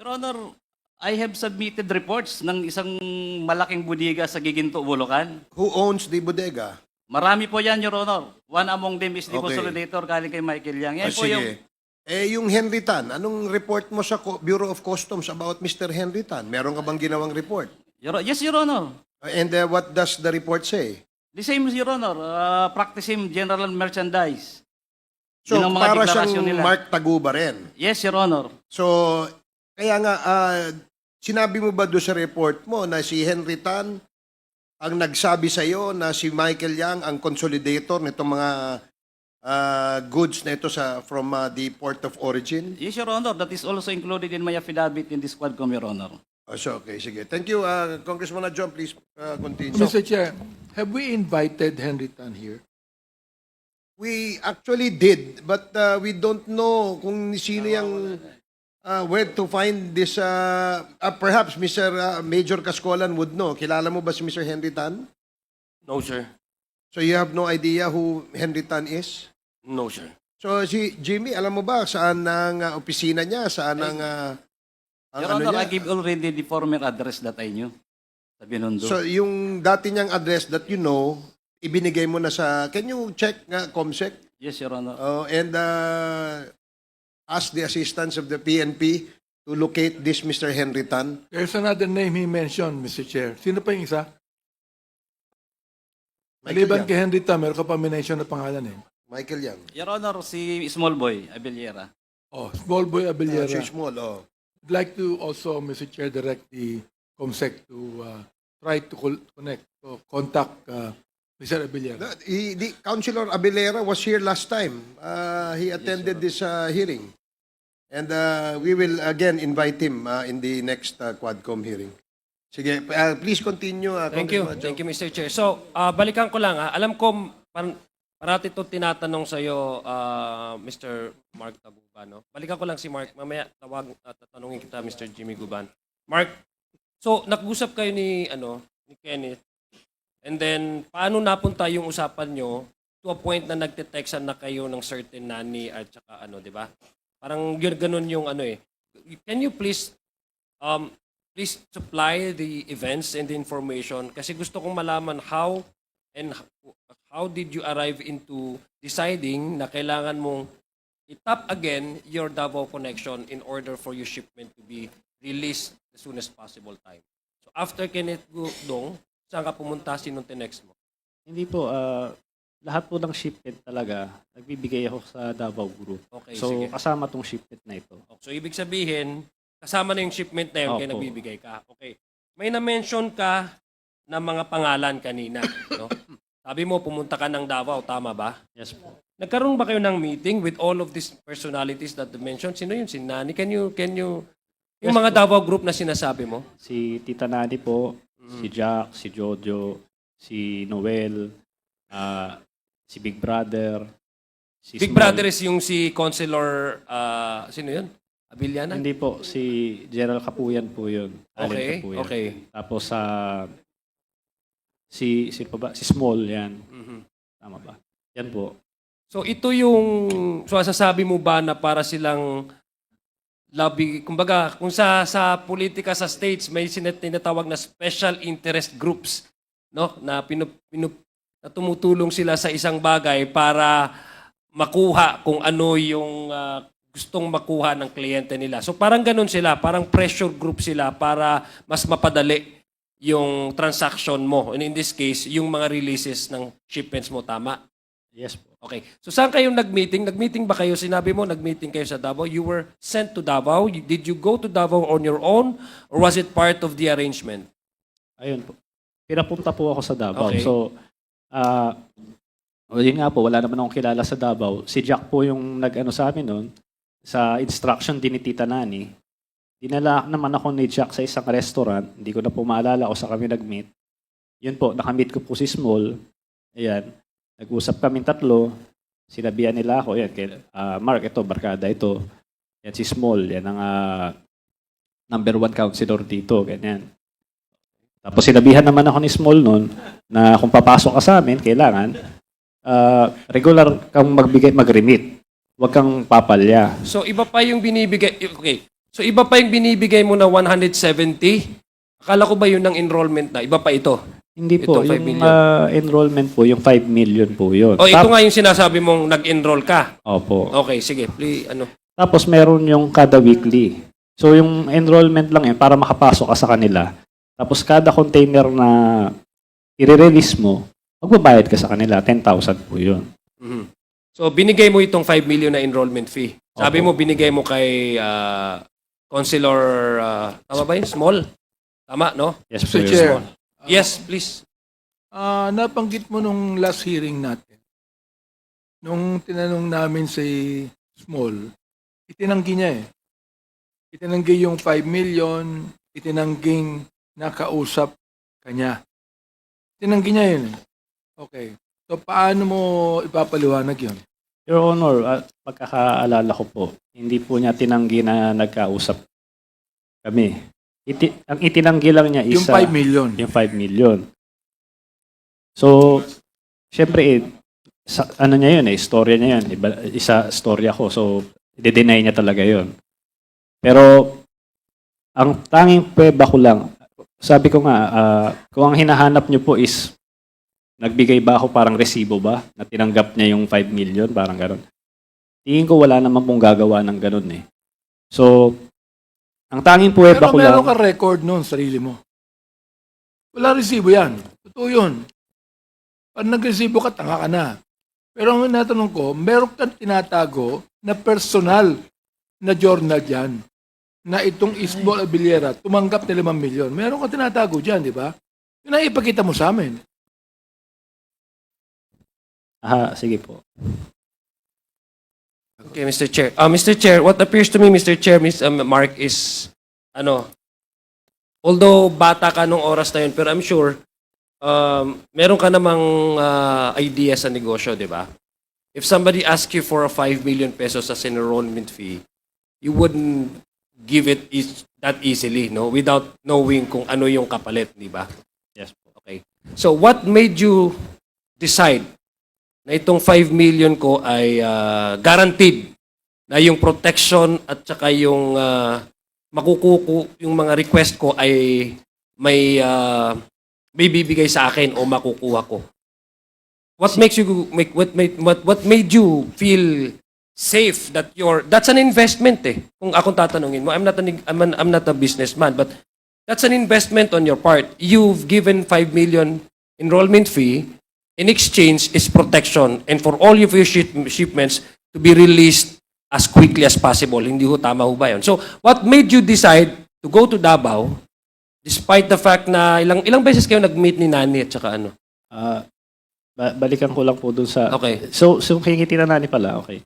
Your Honor, I have submitted reports ng isang malaking bodega sa Giginto, Bulacan. Who owns the bodega? Marami po yan, Your Honor. One among them is the Okay. consolidator galing kay Michael Yang. Yan po yung... Sige. Yung Henry Tan, anong report mo sa Bureau of Customs about Mr. Henry Tan? Meron ka bang ginawang report? Yes, Your Honor. And what does the report say? The same, Your Honor. Practicing general merchandise. So, Yun ang mga para deklarasyon siyang nila. Mark Taguba rin. Yes, Your Honor. So, kaya nga, sinabi mo ba doon sa report mo na si Henry Tan ang nagsabi sa iyo na si Michael Yang ang consolidator nitong mga goods na ito from the port of origin? Yes, Your Honor. That is also included in my affidavit in this Quadcom, Your Honor. So, okay, sige. Thank you, Congressman Adjom. Please continue. Mr. Chair, have we invited Henry Tan here? We actually did, but we don't know kung sino yung where to find this. Perhaps Mr. Major Cascolan would know. Kilala mo ba si Mr. Henry Tan? No, sir. So you have no idea who Henry Tan is? No, sir. So si Jimmy, alam mo ba saan ang opisina niya? Saan ang ang Your ano Honor, niya? I give already the former address that I knew. Sa Binondo. So yung dati niyang address that you know, ibinigay mo na sa, can you check nga, COMSEC? Yes, Your Honor. And ask the assistance of the PNP to locate this Mr. Henry Tan. There's another name he mentioned, Mr. Chair. Sino pa yung isa? Maliban Yang. kay Henry Tam, meron ka pa minention na pangalan eh. Michael Yang. Your Honor, si Small Boy Abellera. Oh, Small Boy Abellera. Si Small, oh. I'd like to also, Mr. Chair, direct the COMSEC to try to connect, to contact Mr. Abellera. The Councilor Abilera was here last time. He attended this hearing. And we will again invite him in the next Quadcom hearing. Sige, please continue. Thank you. Congressman Joe. Thank you, Mr. Chair. So, balikan ko lang. Alam ko, parati ito tinatanong sa'yo, Mr. Mark Taguban. No? Balikan ko lang si Mark. Mamaya, tatanungin kita, Mr. Jimmy Guban. Mark, so, nag-usap kayo ni Kenneth. And then, paano napunta yung usapan nyo to a point na nagte-textan na kayo ng certain nanny at saka di ba? Parang ganun yung Can you please supply the events and the information kasi gusto kong malaman how did you arrive into deciding na kailangan mong i-tap again your Davao connection in order for your shipment to be released as soon as possible time. So after Kenneth Gudong, saan ka pumunta? Sinong tinext mo? Hindi po, lahat po ng shipment talaga, nagbibigay ako sa Davao Group. Okay, So, sige. kasama tong shipment na ito. So ibig sabihin, kasama na yung shipment na yun kaya Opo. nagbibigay ka. Okay. May na-mention ka na mga pangalan kanina. No? Sabi mo, pumunta ka ng Davao, tama ba? Yes po. Nagkaroon ba kayo ng meeting with all of these personalities that you mentioned? Sino yun? Si Nani? Can you yung Yes mga po. Davao group na sinasabi mo? Si Tita Nani po, si Jack, si Jojo, si Noel, si Big Brother, si Big Small. Brother is yung si Councilor, sino yun? Abiliana? Hindi po, si Gerald Kapuyan po yun. Allen Okay, Kapuyan. okay. Tapos si Small yan. Mhm. Tama ba? Yan po. So ito yung, so sasabi mo ba na para silang lobby, kumbaga, kung sa politika sa states, may tinatawag na special interest groups, no? Na na tumutulong sila sa isang bagay para makuha kung ano yung gustong makuha ng kliyente nila. So parang ganun sila, parang pressure group sila para mas mapadali yung transaction mo. And in this case, yung mga releases ng shipments mo, tama? Yes po. Okay. So saan kayong nag-meeting? Nag-meeting ba kayo? Sinabi mo, nag-meeting kayo sa Davao. You were sent to Davao. Did you go to Davao on your own? Or was it part of the arrangement? Ayun po. Pinapunta po ako sa Davao. Okay. So, yun nga po, wala naman akong kilala sa Davao. Si Jack po yung nag-ano sa amin noon, sa instruction din ni Tita Nani. Dinala naman ako ni Jack sa isang restaurant. Hindi ko na po maalala kung saan kami nag-meet. Yun po, nakamit ko po si Small. Ayan. Nag-usap kami tatlo. Sinabihan nila ako, yan, kay, Mark, ito, barkada ito. Yan si Small, yan ang number 1 counselor dito, ganyan. Tapos sinabihan naman ako ni Small noon na kung papasok ka sa amin, kailangan regular kang mag-remit. Huwag kang papalya. So iba pa yung binibigay, okay. So iba pa yung binibigay mo na 170? Akala ko ba yun ng enrollment na? Iba pa ito? Hindi po, Itong 5 yung million. enrollment po, yung 5 million po yun. O ito nga yung sinasabi mong nag-enroll ka. Opo. Okay, sige. Please, Tapos meron yung kada weekly. So yung enrollment lang yun para makapasok ka sa kanila. Tapos kada container na i-release mo, magbabayad ka sa kanila, 10,000 po yun. Mhm. So binigay mo itong 5 million na enrollment fee. Sabi mo Opo. binigay mo kay Councilor, tama ba yun? Small? Tama, no? Yes po Mr. yun. Chair, Yes, please. nabanggit mo nung last hearing natin, nung tinanong namin si Small, itinanggi niya eh. Itinanggi yung 5 million, itinangging nakausap kanya. Itinanggi niya yun eh. Okay. So, paano mo ipapaliwanag yun? Your Honor, pagkakaalala ko po, hindi po niya tinanggi na nagkausap kami. Ang itinanggi lang niya Yung isa, 5 million. yung 5 million. So, syempre, ano niya yun, istorya niya yun. Isa storya ko. So, i-deny niya talaga yun. Pero, ang tanging pweba ko lang, sabi ko nga, kung ang hinahanap niyo po is, nagbigay ba ako parang resibo ba? Na tinanggap niya yung 5 million, parang gano'n. Tingin ko wala naman pong gagawa ng gano'n eh. So, ang tanging pweba Pero ko lang, meron ka record noon, sarili mo. Wala resibo yan. Totoo yun. Pag nag-resibo ka, tanga ka na. Pero ang natanong ko, meron kang tinatago na personal na journal dyan na itong Isbol Abiliera tumanggap ng 5 milyon. Meron kang tinatago dyan, di ba? Yun ang ipakita mo sa amin. Sige po. Okay, Mr. Chair. Mr. Chair, what appears to me, Mr. Chair, Mark, is, although bata ka nung oras na yun, pero I'm sure, meron ka namang idea sa negosyo, di ba? If somebody asks you for a 5 million pesos as an enrollment fee, you wouldn't give it that easily, no? Without knowing kung ano yung kapalit, di ba? Yes po. Okay. So what made you decide na itong 5 million ko ay guaranteed na yung protection at saka yung yung mga request ko ay may bibigay sa akin o makukuha ko? What makes you what made you feel safe that that's an investment eh. Kung akong tatanungin mo, I'm not a businessman, but that's an investment on your part. You've given 5 million enrollment fee. In exchange is protection and for all of your shipments to be released as quickly as possible. Hindi ho tama ho ba yun? So, what made you decide to go to Davao despite the fact na ilang beses kayo nag-meet ni Nani at saka ano? Balikan ko lang po dun sa... Okay. So kingiti na nani pala, okay.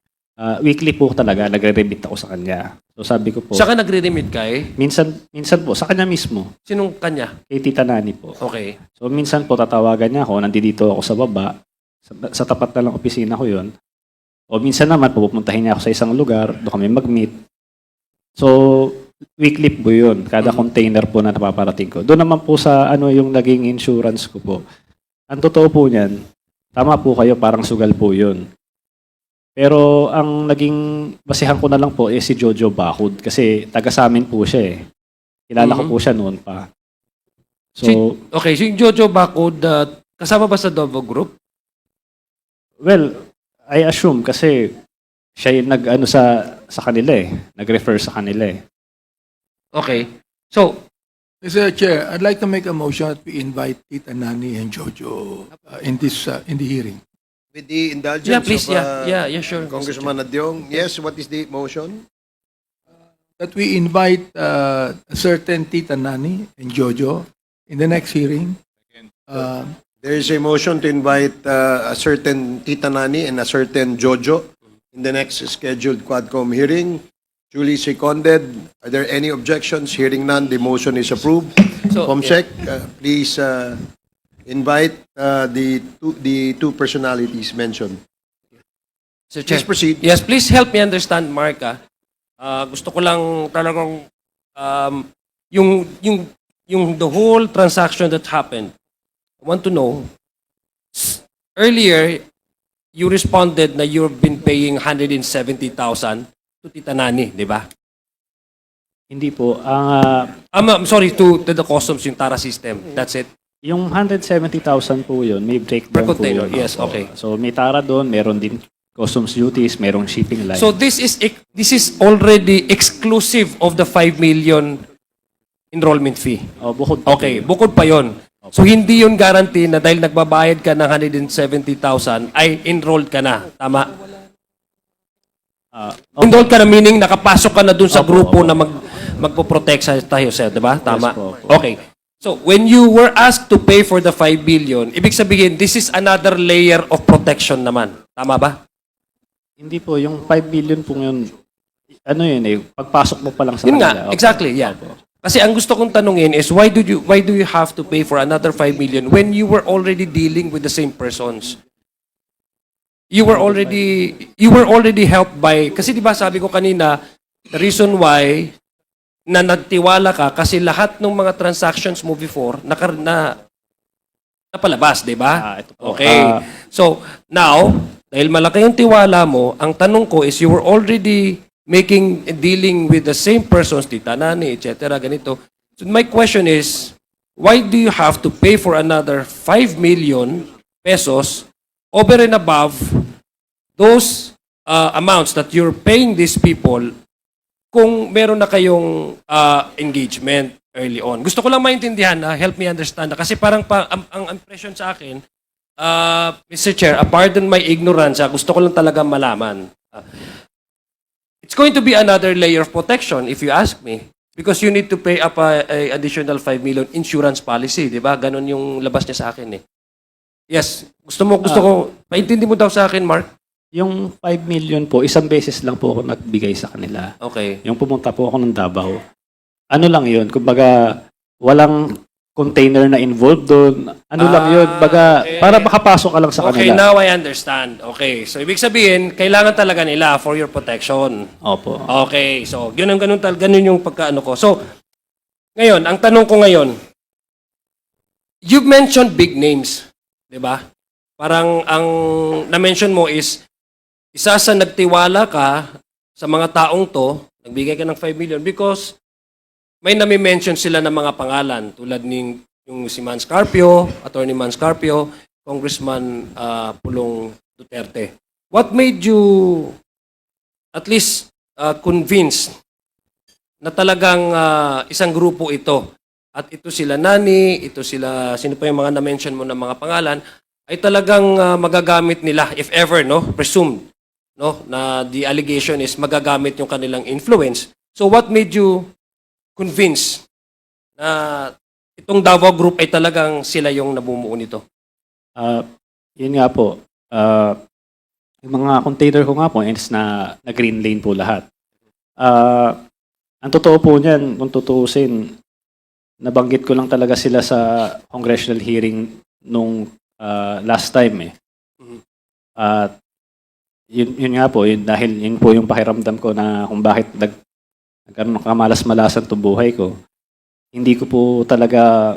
Weekly po talaga, nagre-remit ako sa kanya. So sabi ko po, Saka nagre-remit kay? minsan po, sa kanya mismo, Sinong kanya? kay Tita Nani po. Okay. So minsan po tatawagan niya ako, nandito ako sa baba, sa tapat na lang opisina ko yon. O minsan naman pupuntahin niya ako sa isang lugar, doon kami mag-meet. So weekly po yun, kada container po na napaparating ko. Doon naman po sa ano yung naging insurance ko po. Ang totoo po niyan, tama po kayo, parang sugal po yun. Pero ang naging basihan ko na lang po si Jojo Bakod kasi taga sa amin po siya eh. Kilala ko po siya noon pa. So, Okay, so yung Jojo Bakod, kasama ba sa Dovo Group? well, I assume kasi siya yung nag-ano sa kanila eh. Nag-refer sa kanila eh. Okay. So, Mr. Chair, I'd like to make a motion that we invite Tita Nani and Jojo in the hearing. With the indulgence yeah, please, of yeah, sure. Congressman Adyong. Yes, what is the motion? That we invite a certain Tita Nani and Jojo in the next hearing. There is a motion to invite a certain Tita Nani and a certain Jojo in the next scheduled Quadcom hearing. Duly seconded. Are there any objections? Hearing none, the motion is approved. So, Comsec, please invite the two personalities mentioned. Sir Chair. Please proceed. Yes, please help me understand, Mark. Gusto ko lang talagang yung the whole transaction that happened. I want to know, earlier, you responded na you've been paying 170,000 to Tita Nani, di ba? Hindi po. Ang I'm sorry, to the customs, yung Tara system. That's it. yung 170,000 po yun, may breakdown Per po container, yun. yes, Opo. okay. So may tara doon, meron din customs duties, merong shipping line. So this is already exclusive of the 5 million enrollment fee. Bukod po Okay, yun. bukod pa yon. So hindi yun guarantee na dahil nagbabayad ka ng 170,000 ay enrolled ka na. Tama? Enrolled ka na meaning nakapasok ka na dun sa Opo, grupo opo. na magpo-protect sa tayo, sir, 'di ba? Tama. po, opo. Okay. So when you were asked to pay for the 5 billion, ibig sabihin this is another layer of protection naman. Tama ba? Hindi po, yung 5 billion po yun, ano yun eh, pagpasok mo pa lang sa Yun kanila. nga, Opo. exactly, yeah. Opo. Kasi ang gusto kong tanungin is why do you have to pay for another 5 million when you were already dealing with the same persons? You were already helped by kasi 'di ba sabi ko kanina the reason why na nagtiwala ka kasi lahat ng mga transactions mo before napalabas, 'di ba? Ito po. Okay. So, now, dahil malaki yung tiwala mo, ang tanong ko is you were already dealing with the same persons, Tita Nani, etc., ganito. So, my question is, why do you have to pay for another 5 million pesos over and above those amounts that you're paying these people kung meron na kayong engagement early on? Gusto ko lang maintindihan, help me understand. Kasi parang ang impression sa akin, Mr. Chair, pardon my ignorance, gusto ko lang talaga malaman. It's going to be another layer of protection if you ask me. Because you need to pay up a additional 5 million insurance policy, di ba? Ganon yung labas niya sa akin eh. Yes, gusto ko, paintindi mo daw sa akin, Mark? Yung 5 million po, isang beses lang po ako nagbigay sa kanila. Okay. Yung pumunta po ako ng Davao. Ano lang yun? Kumbaga, walang container na involved doon. Ano lang yun? Baga, okay. para makapasok ka lang sa Okay, kanila. now I understand. Okay, so ibig sabihin, kailangan talaga nila for your protection. Opo. Okay, so ganun yung pagkaano ko. So, ngayon, ang tanong ko ngayon, you've mentioned big names, di ba? Parang ang na-mention mo is, isa sa nagtiwala ka sa mga taong to, nagbigay ka ng 5 million because may nami-mention sila ng mga pangalan tulad ng yung si Man Scarpio, Attorney Man Scarpio, Congressman Pulong Duterte. What made you at least convinced na talagang isang grupo ito at ito sila Nani, ito sila, sino pa yung mga na-mention mo ng mga pangalan, ay talagang magagamit nila, if ever, no, presumed, no, na the allegation is magagamit yung kanilang influence. So what made you convinced na itong Davao Group ay talagang sila yung nabumuo nito? Yun nga po. Yung mga container ko nga po is na green lane po lahat. Ang totoo po niyan, kung tutuusin, nabanggit ko lang talaga sila sa congressional hearing nung last time eh. At yun nga po, dahil yun po yung pakiramdam ko na kung bakit nagkaroon ng kamalas-malasan itong buhay ko. Hindi ko po talaga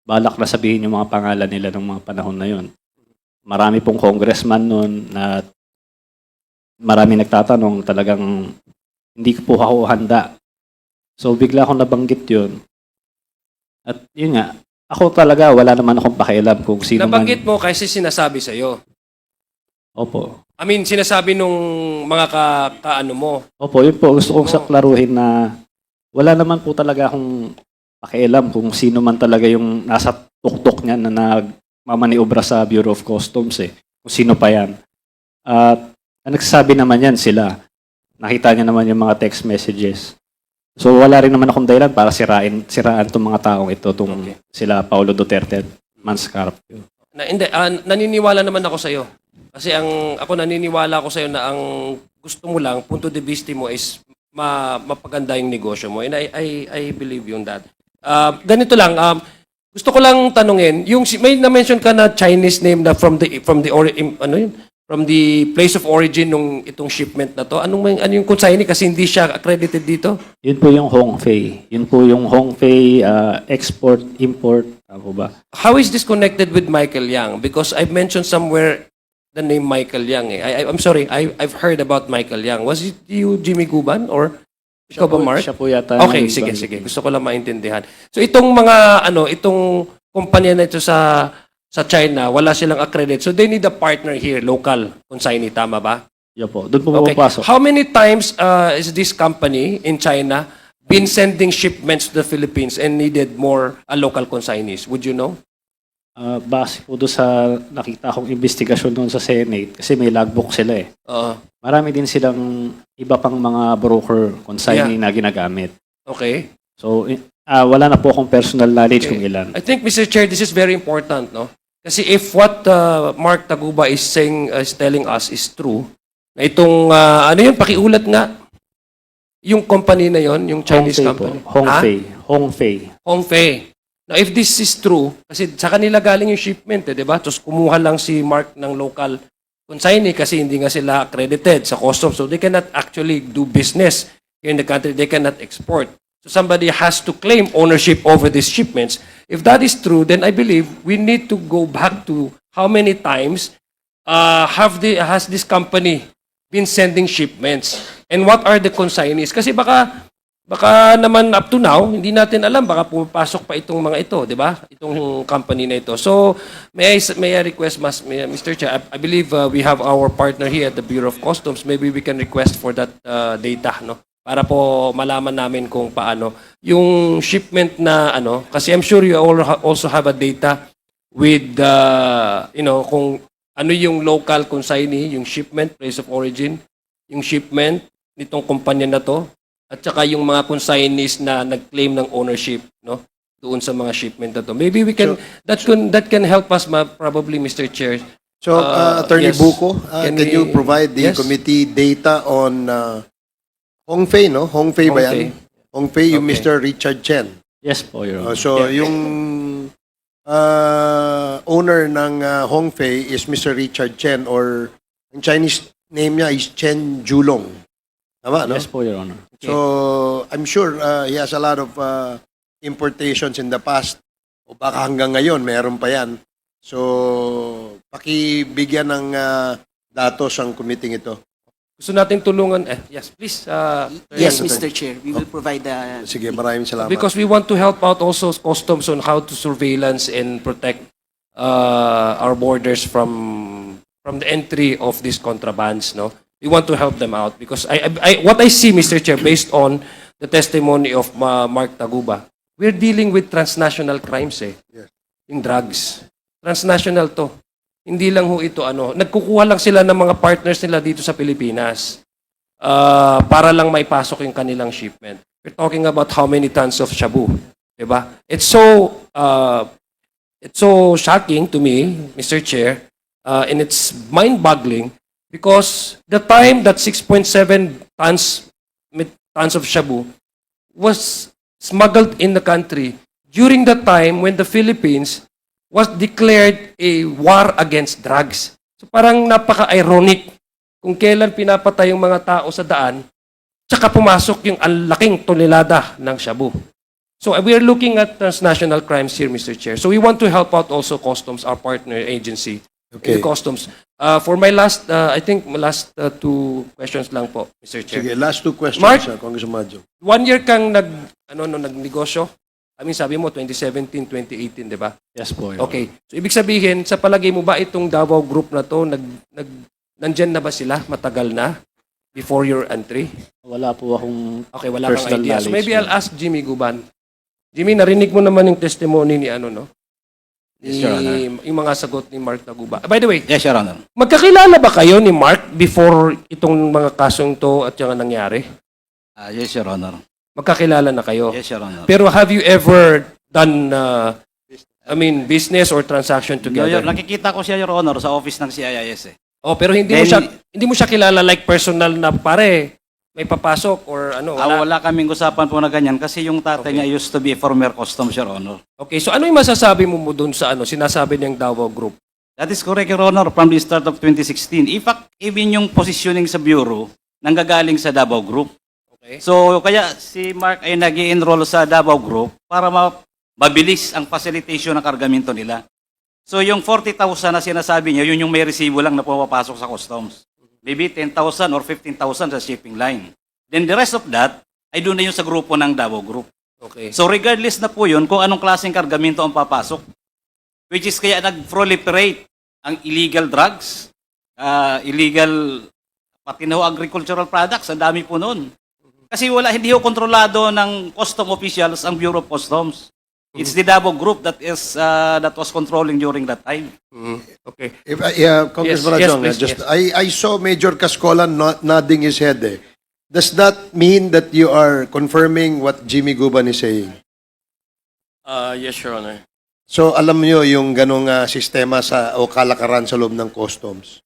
balak na sabihin yung mga pangalan nila ng mga panahon na yun. Marami pong congressman noon na marami nagtatanong, talagang hindi ko po ako handa. So bigla akong nabanggit yun. At yun nga, ako talaga wala naman akong pakialam kung sino Nabanggit man. mo kasi sinasabi sa'yo. Opo. I mean, sinasabi nung mga kaano mo. Opo, yun po. Gusto kong saklaruhin na wala naman po talaga akong pakialam kung sino man talaga yung nasa tuktok niya na nagmamaniobra sa Bureau of Customs eh. Kung sino pa yan. At ang nagsasabi naman yan sila. Nakita niya naman yung mga text messages. So wala rin naman akong dahilan para siraan itong mga taong ito, sila Paulo Duterte at Man Scarpio. Naniniwala naman ako sa'yo. Kasi ako naniniwala ako sa'yo na ang gusto mo lang, punto de vista mo is mapaganda yung negosyo mo. And I believe you on that. Ganito lang, gusto ko lang tanungin, may na-mention ka na Chinese name na from the place of origin nung itong shipment na to. Ano yung consignee kasi hindi siya accredited dito? Yun po yung Hongfei. Yun po yung Hongfei export, import. Ako ba? How is this connected with Michael Yang? Because I've mentioned somewhere the name Michael Yang. I'm sorry, I've heard about Michael Yang. Was it you, Jimmy Guban, or ikaw ba, Mark? Siya po yata. Okay, sige. Gusto ko lang maintindihan. So itong mga itong kumpanya na ito sa China, wala silang accredited. So they need a partner here, local consignee, tama ba? Yan po. Doon po Okay. pumapasok. How many times is this company in China been sending shipments to the Philippines and needed more local consignees? Would you know? Base po doon sa nakita kong investigasyon doon sa Senate, kasi may logbook sila eh. Marami din silang iba pang mga broker consignee na ginagamit. Okay. So, wala na po akong personal knowledge Okay. kung ilan. I think, Mr. Chair, this is very important, no? Kasi if what Mark Taguba is saying, is telling us is true, na itong, pakiulat nga, yung company na yon, yung Chinese Hongfei company. po. Hongfei. Hongfei. Now, if this is true, kasi sa kanila galing yung shipment, di ba? Tapos kumuha lang si Mark ng local consignee kasi hindi nga sila accredited sa customs. So they cannot actually do business here in the country. They cannot export. So somebody has to claim ownership over these shipments. If that is true, then I believe we need to go back to how many times has this company been sending shipments? And what are the consignees? Kasi baka naman up to now, hindi natin alam, baka pumapasok pa itong mga ito, di ba? Itong company na ito. So, may I request, Mr. Chair, I believe we have our partner here at the Bureau of Customs. Maybe we can request for that data, no? Para po malaman namin kung paano. Yung shipment na, kasi I'm sure you also have a data with kung ano yung local consignee, yung shipment, place of origin, yung shipment nitong kumpanya na to, at saka yung mga consignees na nag-claim ng ownership, no? Doon sa mga shipment na to. Maybe we can that can help us probably, Mr. Chair. So, Attorney Yes. Buko, Can can you we- provide the Yes. committee data on Hongfei, no? Hongfei ba yan? Hongfei, yung Okay. Mr. Richard Chen. Yes po, Your Honor. So, yung owner ng Hongfei is Mr. Richard Chen, or ang Chinese name niya is Chen Julong. Tama, no? Yes po, Your Honor. So, I'm sure he has a lot of importations in the past. O baka hanggang ngayon, meron pa yan. So, pakibigyan ng datos ang committee ito. Gusto natin tulungan. Yes, please. Yes, Yes, Mr. Chair. We will provide the Sige, maraming salamat. Because we want to help out also customs on how to surveillance and protect our borders from the entry of these contrabands, no? We want to help them out because what I see, Mr. Chair, based on the testimony of Mark Taguba, we're dealing with transnational crimes Yes. in drugs. Transnational to. Hindi lang ho ito nagkukuha lang sila ng mga partners nila dito sa Pilipinas para lang maipasok yung kanilang shipment. We're talking about how many tons of shabu, 'di ba? It's so shocking to me, Mr. Chair, and it's mind-boggling because the time that 6.7 tons of shabu was smuggled in the country during the time when the Philippines was declared a war against drugs. So parang napaka-ironic kung kailan pinapatay yung mga tao sa daan, tsaka pumasok yung ang laking tonelada ng shabu. So we are looking at transnational crimes here, Mr. Chair. So we want to help out also Customs, our partner agency, in Okay. the Customs. For my last, I think my last two questions lang po, Mr. Chair. Sige, last two questions, Mark? Congressman Madjo. 1 year kang nagnegosyo. I mean, sabi mo 2017, 2018, di ba? Yes po, Your Honor. Okay. So ibig sabihin, sa palagay mo ba itong Davao Group na to nandyan na ba sila matagal na before your entry? Wala po akong Okay, wala kang personal idea. So knowledge. maybe I'll ask Jimmy Guban. Jimmy, narinig mo naman yung testimony ni no? Yes, Your Honor. Yung mga sagot ni Mark Taguba. By the way, Yes, Your Honor. magkakilala ba kayo ni Mark before itong mga kasong to at yung nangyari? Yes, Your Honor. Magkakilala na kayo? Yes, Your Honor. Pero have you ever done, business or transaction together? Nakikita ko siya, Your Honor, sa office ng CIS eh. Oh, pero hindi mo siya kilala like personal na pare, may papasok or wala. Wala kaming usapan po na ganyan kasi yung tatay niya used to be a former customs, Your Honor. Okay, so ano yung masasabi mo doon sa sinasabi niyang Davao Group? That is correct, Your Honor, from the start of 2016. In fact, even yung positioning sa Bureau, nanggagaling sa Davao Group. Okay. So, kaya si Mark ay nag-enroll sa Davao Group para mabilis ang facilitation ng kargamento nila. So, yung 40,000 na sinasabi niya, yun yung may resibo lang na pumapasok sa customs. Maybe 10,000 or 15,000 sa shipping line. Then the rest of that, ay doon na yun sa grupo ng Davao Group. Okay. So, regardless na po yun kung anong klaseng kargamento ang papasok, which is kaya nag-proliferate ang illegal drugs, illegal, pati na ho agricultural products, ang dami po noon. Kasi hindi ho kontrolado ng custom officials ang Bureau of Customs. It's the Davao Group that was controlling during that time. Okay. If, Congressman Yes, Adjong, please, just, yes. I saw Major Cascolan nodding his head. Does that mean that you are confirming what Jimmy Guban is saying? Yes, Your Honor. So, alam niyo yung ganong sistema o kalakaran sa loob ng customs?